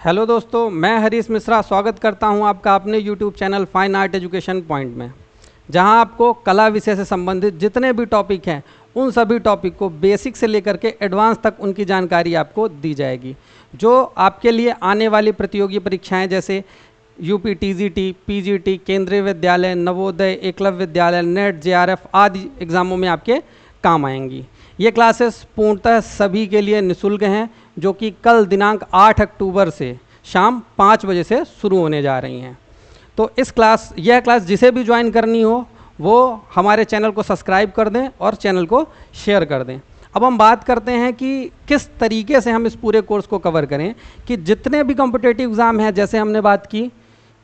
Hello दोस्तों, मैं हरीश मिश्रा स्वागत करता हूं आपका अपने YouTube channel fine art education point में, जहां आपको कला विषय से संबंधित जितने भी टॉपिक हैं उन सभी टॉपिक को बेसिक से लेकर के एडवांस तक उनकी जानकारी आपको दी जाएगी, जो आपके लिए आने वाली प्रतियोगी परीक्षाएं जैसे यूपी टीजीटी, पीजीटी, केंद्रीय विद्यालय, नवोदय, एकलव्य विद्यालय, नेट, जेआरएफ आदि एग्ज़ामों में आपके काम आएंगी। ये क्लासेस पूर्णतः सभी के लिए निःशुल्क हैं, जो कि कल दिनांक 8 अक्टूबर से शाम 5 बजे से शुरू होने जा रही हैं। तो यह क्लास जिसे भी ज्वाइन करनी हो वो हमारे चैनल को सब्सक्राइब कर दें और चैनल को शेयर कर दें। अब हम बात करते हैं कि किस तरीके से हम इस पूरे कोर्स को कवर करें कि जितने भी कॉम्पिटिटिव एग्ज़ाम हैं, जैसे हमने बात की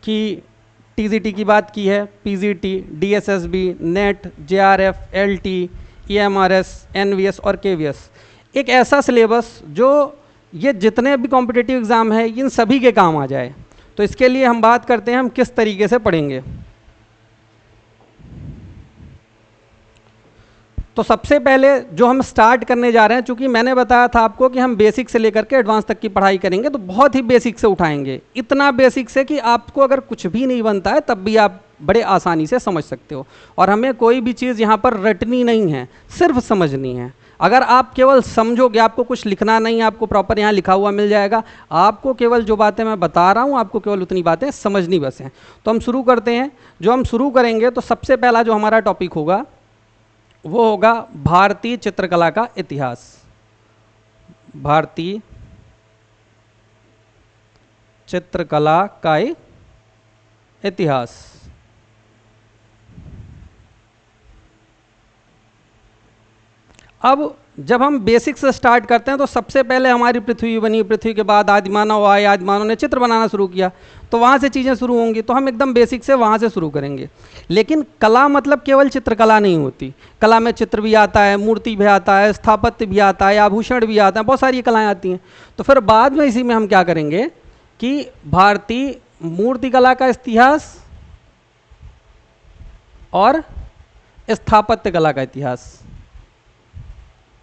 कि टीजीटी की बात की है, PGT, DSSB, NET, JRF, LT, EMRS, NVS और केवीएस, एक ऐसा सिलेबस जो ये जितने भी कॉम्पिटिटिव एग्ज़ाम है इन सभी के काम आ जाए। तो इसके लिए हम बात करते हैं हम किस तरीके से पढ़ेंगे। तो सबसे पहले जो हम स्टार्ट करने जा रहे हैं, चूंकि मैंने बताया था आपको कि हम बेसिक से लेकर के एडवांस तक की पढ़ाई करेंगे, तो बहुत ही बेसिक से उठाएंगे, इतना बेसिक से कि आपको अगर कुछ भी नहीं बनता है तब भी आप बड़े आसानी से समझ सकते हो। और हमें कोई भी चीज़ यहाँ पर रटनी नहीं है, सिर्फ समझनी है। अगर आप केवल समझोगे, आपको कुछ लिखना नहीं, आपको प्रॉपर यहाँ लिखा हुआ मिल जाएगा, आपको केवल जो बातें मैं बता रहा हूँ आपको केवल उतनी बातें समझनी बस हैं। तो हम शुरू करते हैं। जो हम शुरू करेंगे तो सबसे पहला जो हमारा टॉपिक होगा वो होगा भारतीय चित्रकला का इतिहास। भारतीय चित्रकला का इतिहास। अब जब हम बेसिक से स्टार्ट करते हैं तो सबसे पहले हमारी पृथ्वी बनी, पृथ्वी के बाद आदिमानव आए, आदिमानव ने चित्र बनाना शुरू किया, तो वहाँ से चीज़ें शुरू होंगी। तो हम एकदम बेसिक से वहाँ से शुरू करेंगे। लेकिन कला मतलब केवल चित्रकला नहीं होती, कला में चित्र भी आता है, मूर्ति भी आता है, स्थापत्य भी आता है, आभूषण भी आता है, बहुत सारी कलाएँ आती हैं। तो फिर बाद में इसी में हम क्या करेंगे कि भारतीय मूर्तिकला का इतिहास और स्थापत्य कला का इतिहास,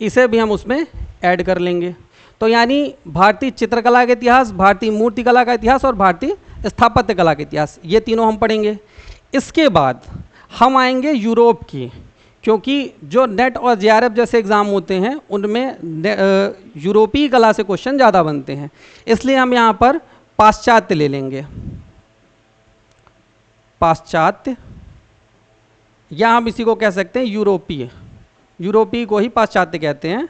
इसे भी हम उसमें ऐड कर लेंगे। तो यानी भारतीय चित्रकला का इतिहास, भारतीय मूर्तिकला का इतिहास और भारतीय स्थापत्य कला का इतिहास, ये तीनों हम पढ़ेंगे। इसके बाद हम आएंगे यूरोप की, क्योंकि जो नेट और जेआरएफ जैसे एग्ज़ाम होते हैं उनमें यूरोपीय कला से क्वेश्चन ज़्यादा बनते हैं, इसलिए हम यहाँ पर पाश्चात्य ले लेंगे। पाश्चात्य, या हम इसी को कह सकते हैं यूरोपीय, यूरोपीय को ही पाश्चात्य कहते हैं।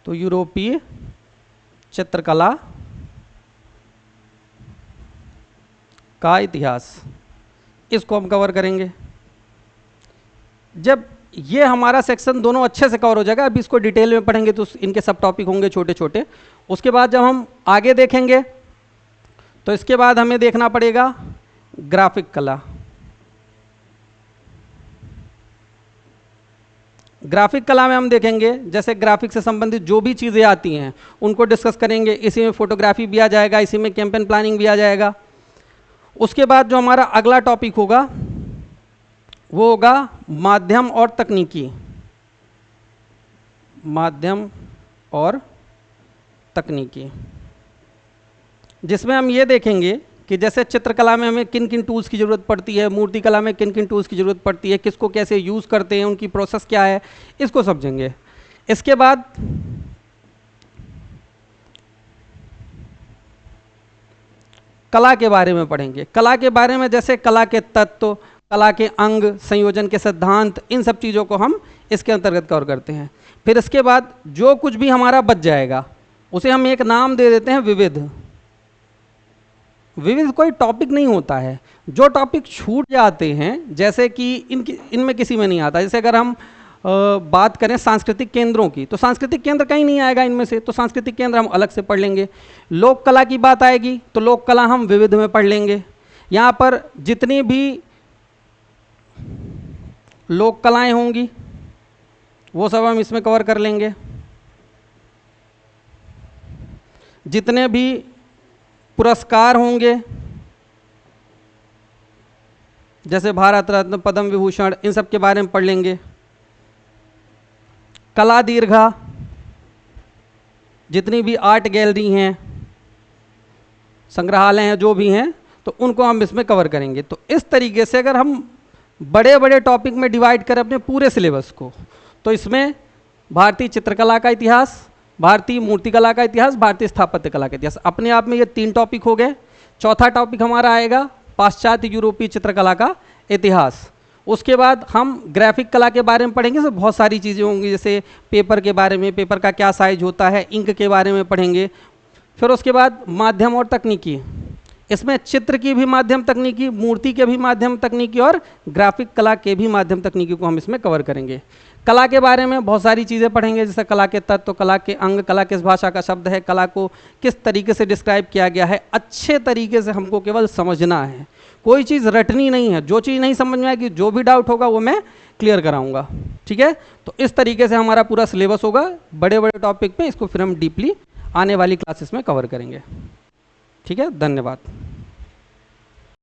तो यूरोपीय चित्रकला का इतिहास, इसको हम कवर करेंगे। जब ये हमारा सेक्शन दोनों अच्छे से कवर हो जाएगा, अभी इसको डिटेल में पढ़ेंगे तो इनके सब टॉपिक होंगे छोटे छोटे। उसके बाद जब हम आगे देखेंगे तो इसके बाद हमें देखना पड़ेगा ग्राफिक कला। ग्राफिक कला में हम देखेंगे जैसे ग्राफिक से संबंधित जो भी चीज़ें आती हैं उनको डिस्कस करेंगे। इसी में फोटोग्राफी भी आ जाएगा, इसी में कैंपेन प्लानिंग भी आ जाएगा। उसके बाद जो हमारा अगला टॉपिक होगा वो होगा माध्यम और तकनीकी। माध्यम और तकनीकी, जिसमें हम ये देखेंगे कि जैसे चित्रकला में हमें किन किन टूल्स की ज़रूरत पड़ती है, मूर्तिकला में किन किन टूल्स की ज़रूरत पड़ती है, किसको कैसे यूज़ करते हैं, उनकी प्रोसेस क्या है, इसको समझेंगे। इसके बाद कला के बारे में पढ़ेंगे। कला के बारे में जैसे कला के तत्व, कला के अंग, संयोजन के सिद्धांत, इन सब चीज़ों को हम इसके अंतर्गत कवर करते हैं। फिर इसके बाद जो कुछ भी हमारा बच जाएगा उसे हम एक नाम दे देते हैं विविध। विविध कोई टॉपिक नहीं होता है, जो टॉपिक छूट जाते हैं, जैसे कि इनमें किसी में नहीं आता। जैसे अगर हम बात करें सांस्कृतिक केंद्रों की, तो सांस्कृतिक केंद्र कहीं नहीं आएगा इनमें से, तो सांस्कृतिक केंद्र हम अलग से पढ़ लेंगे। लोक कला की बात आएगी तो लोक कला हम विविध में पढ़ लेंगे। यहाँ पर जितनी भी लोक कलाएँ होंगी वो सब हम इसमें कवर कर लेंगे। जितने भी पुरस्कार होंगे जैसे भारत रत्न, पद्म विभूषण, इन सब के बारे में पढ़ लेंगे। कला दीर्घा, जितनी भी आर्ट गैलरी हैं संग्रहालय हैं जो भी हैं, तो उनको हम इसमें कवर करेंगे। तो इस तरीके से अगर हम बड़े बड़े टॉपिक में डिवाइड करें अपने पूरे सिलेबस को, तो इसमें भारतीय चित्रकला का इतिहास, भारतीय मूर्तिकला का इतिहास, भारतीय स्थापत्य कला का इतिहास, अपने आप में ये 3 टॉपिक हो गए। चौथा टॉपिक हमारा आएगा पाश्चात्य यूरोपीय चित्रकला का इतिहास। उसके बाद हम ग्राफिक कला के बारे में पढ़ेंगे। तो बहुत सारी चीज़ें होंगी, जैसे पेपर के बारे में, पेपर का क्या साइज होता है, इंक के बारे में पढ़ेंगे। फिर उसके बाद माध्यम और तकनीकी, इसमें चित्र की भी माध्यम तकनीकी, मूर्ति के भी माध्यम तकनीकी और ग्राफिक कला के भी माध्यम तकनीकी को हम इसमें कवर करेंगे। कला के बारे में बहुत सारी चीज़ें पढ़ेंगे, जैसे कला के तत्व, कला के अंग, कला किस भाषा का शब्द है, कला को किस तरीके से डिस्क्राइब किया गया है। अच्छे तरीके से हमको केवल समझना है, कोई चीज़ रटनी नहीं है। जो चीज़ नहीं समझ में आएगी, जो भी डाउट होगा वो मैं क्लियर कराऊंगा, ठीक है। तो इस तरीके से हमारा पूरा सिलेबस होगा बड़े बड़े टॉपिक पे। इसको फिर हम डीपली आने वाली क्लासेस में कवर करेंगे, ठीक है। धन्यवाद।